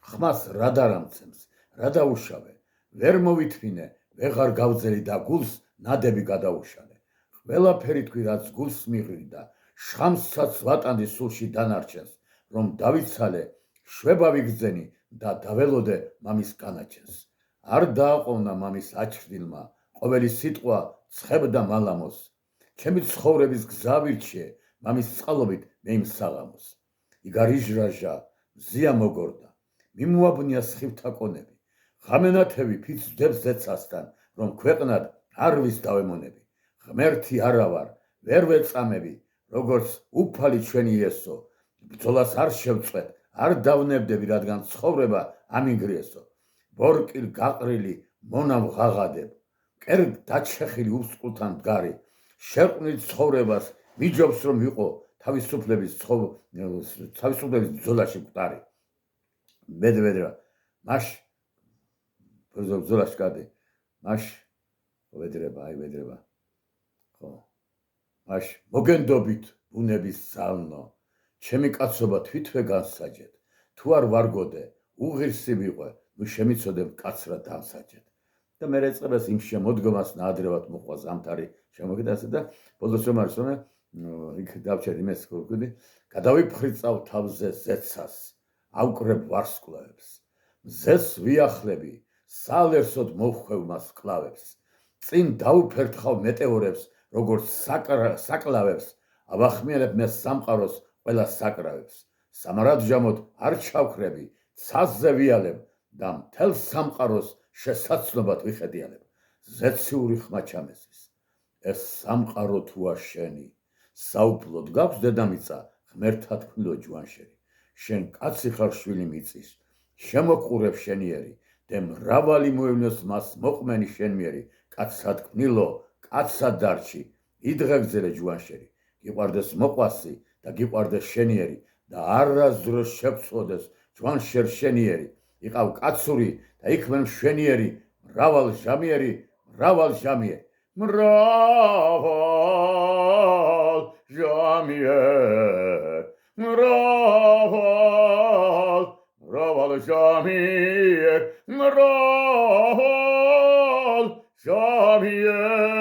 ხმას რა დარამცემს, რა დაუშავე, ვერ მოვითმინე, ვეღარ გავძელი და გულს ნადები გადაუშალე. ყველაფერი თქვი, რაც გულს მიღვირდა, შხამსაც ვატანდი სულში დანარჩენს, რომ დავიცალე, შვება ვიგრძენი და დაველოდე მამის განაჩენს. არ დააყოვნა მამის აჩრდილმა, ყოველი სიტყვა ცხებდა მალამოს. ჩემი ცხოვრების გზა ვირჩიე, მამის წყალობით მე იმ საღამოს. იგარიჟრაჟა, მზია მოგორდა, მიმოაბნია სხივთა კონები. ღამენათევი ფიცვდებს ზეცასთან, რომ ქვეყნად არვის დავემონები. ღმერთი არა ვარ, ვერ ვეწამები, როგორც უფალი ჩვენი იესო. ბრძოლას არ შევწყვეტ, არ დავნებდები, რადგან ცხოვრება ამინგრიესო. ბორკილ გაყრილი მონავ ღაღადებ, კერგ დაჩეხილი უსყულთან მდგარი. შერყვნილ ცხოვრებას მიჯობს, რომ ვიყო თავისუფლების ბრძოლაში მკვდარი. მედვედრა მაშ ბრძოლაში გადი, მაშ ვედრება, აი ვედრება. ხო. მაშ მოგენდობით ბუნების ძალნო, ჩემი კაცობა თვითვე განსაჯეთ. თუ არ ვარგოდე, უღირსი ვიყო, ნუ შემიცოდე კაცრად დამსაჯეთ. და მე ეწყებას იმ შემოდგომას ნაადრევად მოყვა ზამთარი შემოგიდასე და ბოლოს რომ არის რომ იქ დავჩერ იმეს ვქდი, გადავიფხრიწავ თავზე ზეცას, ავკრებ ვარსკვლავებს. მზეს ვიახლები, სალერსოდ მოვხვევ მას კლავებს. წინ დაუფერთხავ მეტეორებს, როგორც საკლავებს, ავახმიანებ მე სამყაროს ყველა საკრავებს. სამარადჟამოდ არ ჩავხრები, ცაზზე ვიალებ და მთელ სამყაროს შესაძლებლად ვიხედიალებ. ზეციური ხმა ჩამესის. ეს სამყარო თუა შენი, საუფლოდ გაქვს დედამიწა, ღმერთად ქმნილო ჯვანშერი. შენ კაცი ხარ შვილი მიწის, შემოყურებ შენიერი, და მრავალი მოევნოს მას მოყმენი შენ მიერი. კაცად ქმნილო, კაცად დარჩი, იდღეგრძელე ჯვანშერი. გიყვარდეს მოყვასი და გიყვარდეს შენიერი და არასდროს შეგწოდეს ჯვანშერ შენიერი. იყავ კაცური და იქმენ მშვენიერი, მრავალ ჟამიერი, მრავალ ჟამიერი. მრავალ ჟამიერი, მრავალ ჟამიერი, მრავალ ჟამიერი.